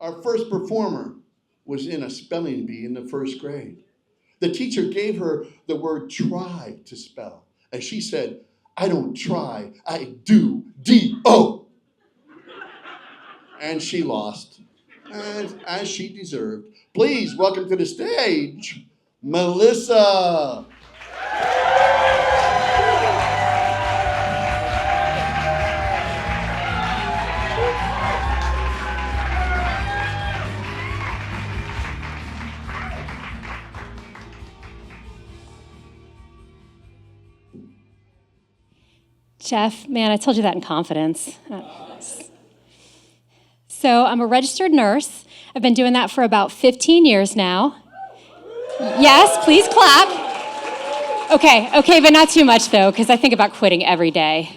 Our first performer was in a spelling bee in the first grade. The teacher gave her the word try to spell. And she said, I don't try, I do, D-O. And she lost, as she deserved. Please welcome to the stage, Melissa. Jeff, man, I told you that in confidence. So I'm a registered nurse. I've been doing that for about 15 years now. Yes, please clap. Okay, but not too much though, because I think about quitting every day.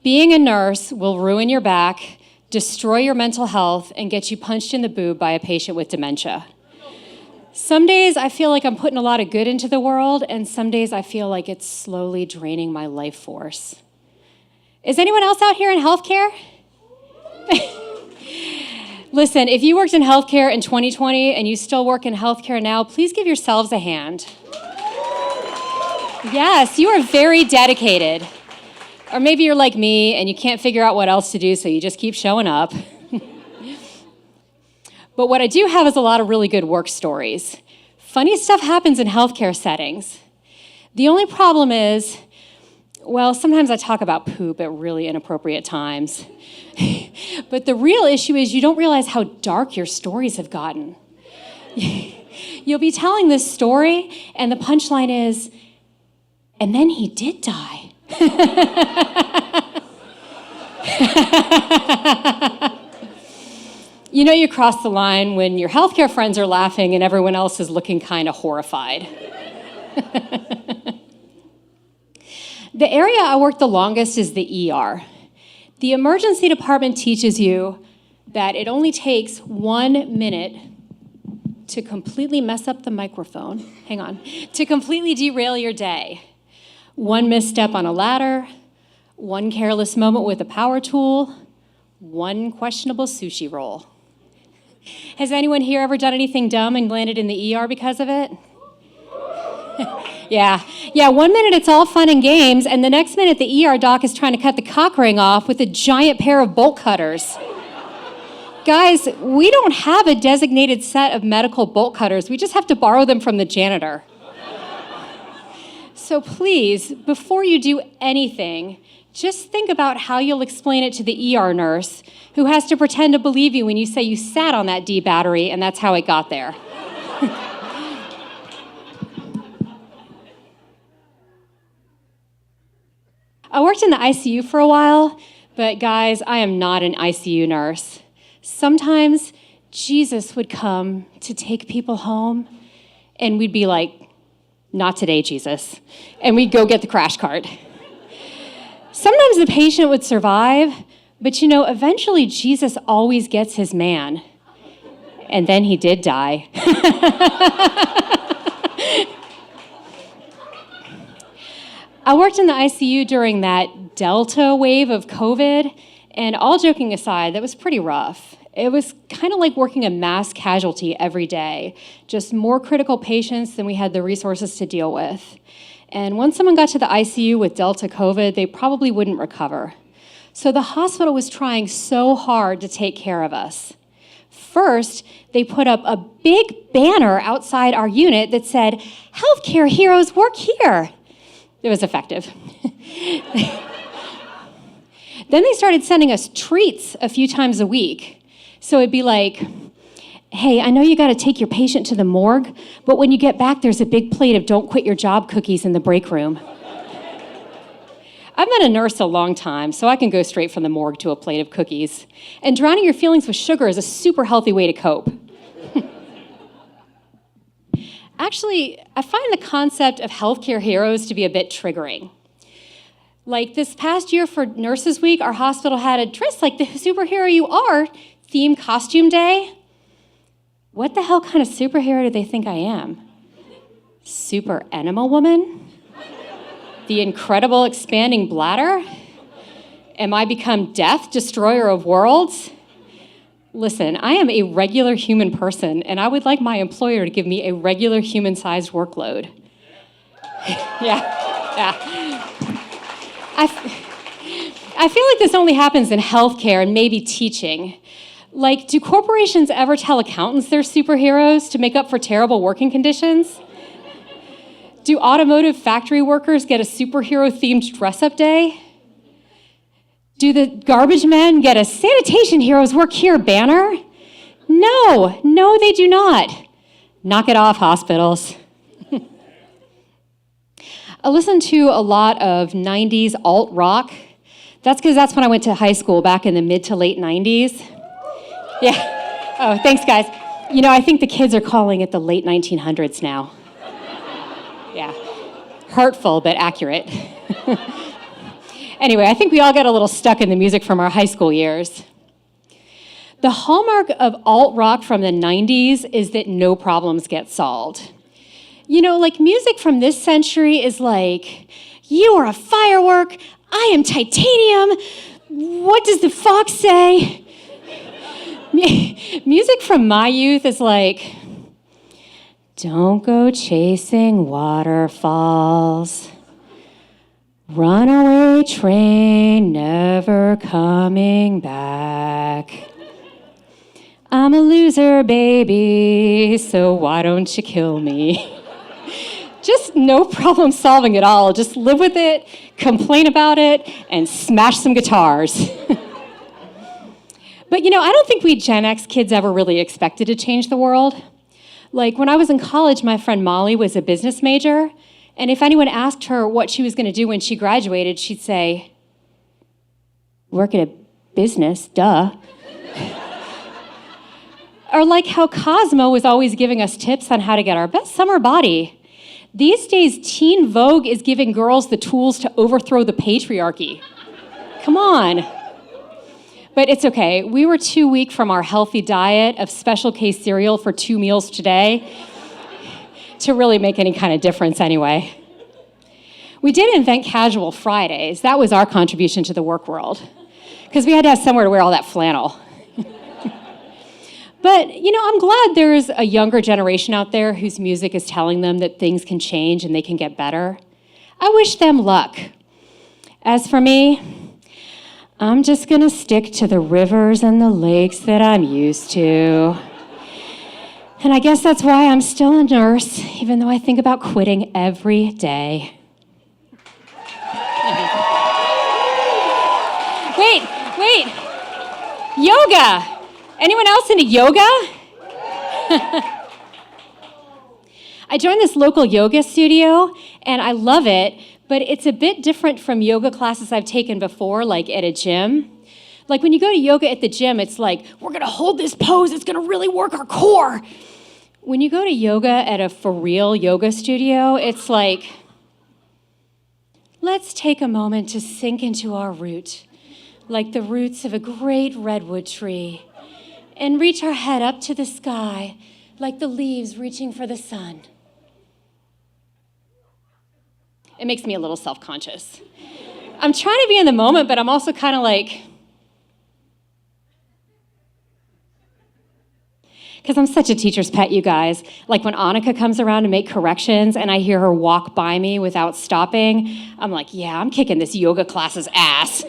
Being a nurse will ruin your back, destroy your mental health, and get you punched in the boob by a patient with dementia. Some days I feel like I'm putting a lot of good into the world, and some days I feel like it's slowly draining my life force. Is anyone else out here in healthcare? Listen, if you worked in healthcare in 2020 and you still work in healthcare now, please give yourselves a hand. Yes, you are very dedicated. Or maybe you're like me and you can't figure out what else to do, so you just keep showing up. But what I do have is a lot of really good work stories. Funny stuff happens in healthcare settings. The only problem is, well, sometimes I talk about poop at really inappropriate times. But the real issue is you don't realize how dark your stories have gotten. You'll be telling this story, and the punchline is, and then he did die. You know you cross the line when your healthcare friends are laughing and everyone else is looking kind of horrified. The area I work the longest is the ER. The emergency department teaches you that it only takes 1 minute to completely mess up the microphone, to completely derail your day. One misstep on a ladder, one careless moment with a power tool, one questionable sushi roll. Has anyone here ever done anything dumb and landed in the ER because of it? Yeah, 1 minute it's all fun and games, and the next minute the ER doc is trying to cut the cock ring off with a giant pair of bolt cutters. Guys, we don't have a designated set of medical bolt cutters. We just have to borrow them from the janitor. So please, before you do anything, just think about how you'll explain it to the ER nurse who has to pretend to believe you when you say you sat on that D battery and that's how it got there. I worked in the ICU for a while, but guys, I am not an ICU nurse. Sometimes Jesus would come to take people home, and we'd be like, not today, Jesus. And we'd go get the crash cart. Sometimes the patient would survive, but eventually Jesus always gets his man. And then he did die. I worked in the ICU during that Delta wave of COVID, and all joking aside, that was pretty rough. It was kind of like working a mass casualty every day, just more critical patients than we had the resources to deal with. And once someone got to the ICU with Delta COVID, they probably wouldn't recover. So the hospital was trying so hard to take care of us. First, they put up a big banner outside our unit that said, "Healthcare heroes work here." It was effective. Then they started sending us treats a few times a week. So it'd be like, "Hey, I know you got to take your patient to the morgue, but when you get back, there's a big plate of don't quit your job cookies in the break room." I've been a nurse a long time, so I can go straight from the morgue to a plate of cookies. And drowning your feelings with sugar is a super healthy way to cope. Actually, I find the concept of healthcare heroes to be a bit triggering. Like this past year for Nurses Week, our hospital had a dress like the superhero you are theme costume day. What the hell kind of superhero do they think I am? Super enema woman? The incredible expanding bladder? Am I become death, destroyer of worlds? Listen, I am a regular human person, and I would like my employer to give me a regular human-sized workload. yeah. I feel like this only happens in healthcare and maybe teaching. Like, do corporations ever tell accountants they're superheroes to make up for terrible working conditions? Do automotive factory workers get a superhero-themed dress-up day? Do the garbage men get a sanitation heroes work here banner? No, they do not. Knock it off, hospitals. I listened to a lot of 90s alt rock. That's because that's when I went to high school back in the mid to late 90s. Yeah. Oh, thanks, guys. You know, I think the kids are calling it the late 1900s now. Yeah. Hurtful, but accurate. Anyway, I think we all got a little stuck in the music from our high school years. The hallmark of alt rock from the 90s is that no problems get solved. You know, like music from this century is like, you are a firework, I am titanium, what does the fox say? Music from my youth is like, don't go chasing waterfalls. Runaway train never coming back. I'm a loser, baby, so why don't you kill me? Just no problem solving at all. Just live with it, complain about it, and smash some guitars. But you know, I don't think we Gen X kids ever really expected to change the world. Like when I was in college, my friend Molly was a business major, and if anyone asked her what she was going to do when she graduated, she'd say, work at a business, duh. Or like how Cosmo was always giving us tips on how to get our best summer body. These days, Teen Vogue is giving girls the tools to overthrow the patriarchy. Come on. But it's okay. We were too weak from our healthy diet of special case cereal for 2 meals today to really make any kind of difference anyway. We did invent casual Fridays. That was our contribution to the work world, because we had to have somewhere to wear all that flannel. But, you know, I'm glad there's a younger generation out there whose music is telling them that things can change and they can get better. I wish them luck. As for me, I'm just gonna stick to the rivers and the lakes that I'm used to. And I guess that's why I'm still a nurse, even though I think about quitting every day. Wait. Yoga. Anyone else into yoga? I joined this local yoga studio, and I love it, but it's a bit different from yoga classes I've taken before, like at a gym. Like when you go to yoga at the gym, it's like, we're gonna hold this pose, it's gonna really work our core. When you go to yoga at a for real yoga studio, it's like, let's take a moment to sink into our root, like the roots of a great redwood tree, and reach our head up to the sky, like the leaves reaching for the sun. It makes me a little self-conscious. I'm trying to be in the moment, but I'm also kind of like, because I'm such a teacher's pet, you guys. Like when Annika comes around to make corrections and I hear her walk by me without stopping, I'm like, yeah, I'm kicking this yoga class's ass.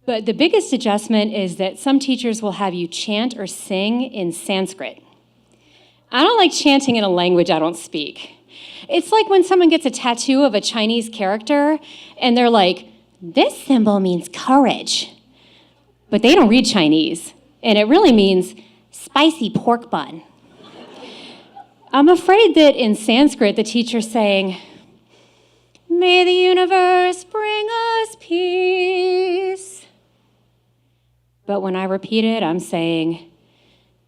But the biggest adjustment is that some teachers will have you chant or sing in Sanskrit. I don't like chanting in a language I don't speak. It's like when someone gets a tattoo of a Chinese character and they're like, this symbol means courage. But they don't read Chinese, and it really means spicy pork bun. I'm afraid that in Sanskrit, the teacher's saying, may the universe bring us peace. But when I repeat it, I'm saying,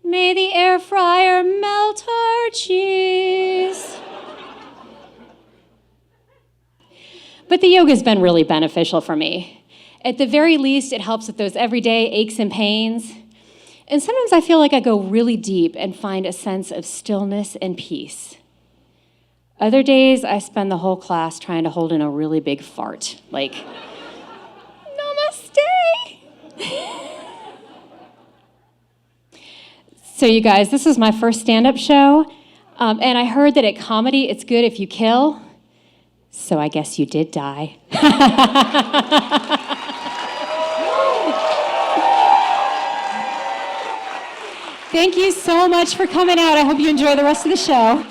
may the air fryer melt our cheese. But the yoga's been really beneficial for me. At the very least, it helps with those everyday aches and pains. And sometimes I feel like I go really deep and find a sense of stillness and peace. Other days, I spend the whole class trying to hold in a really big fart, like, namaste. So, you guys, this is my first stand-up show, and I heard that at comedy, it's good if you kill. So I guess you did die. Thank you so much for coming out. I hope you enjoy the rest of the show.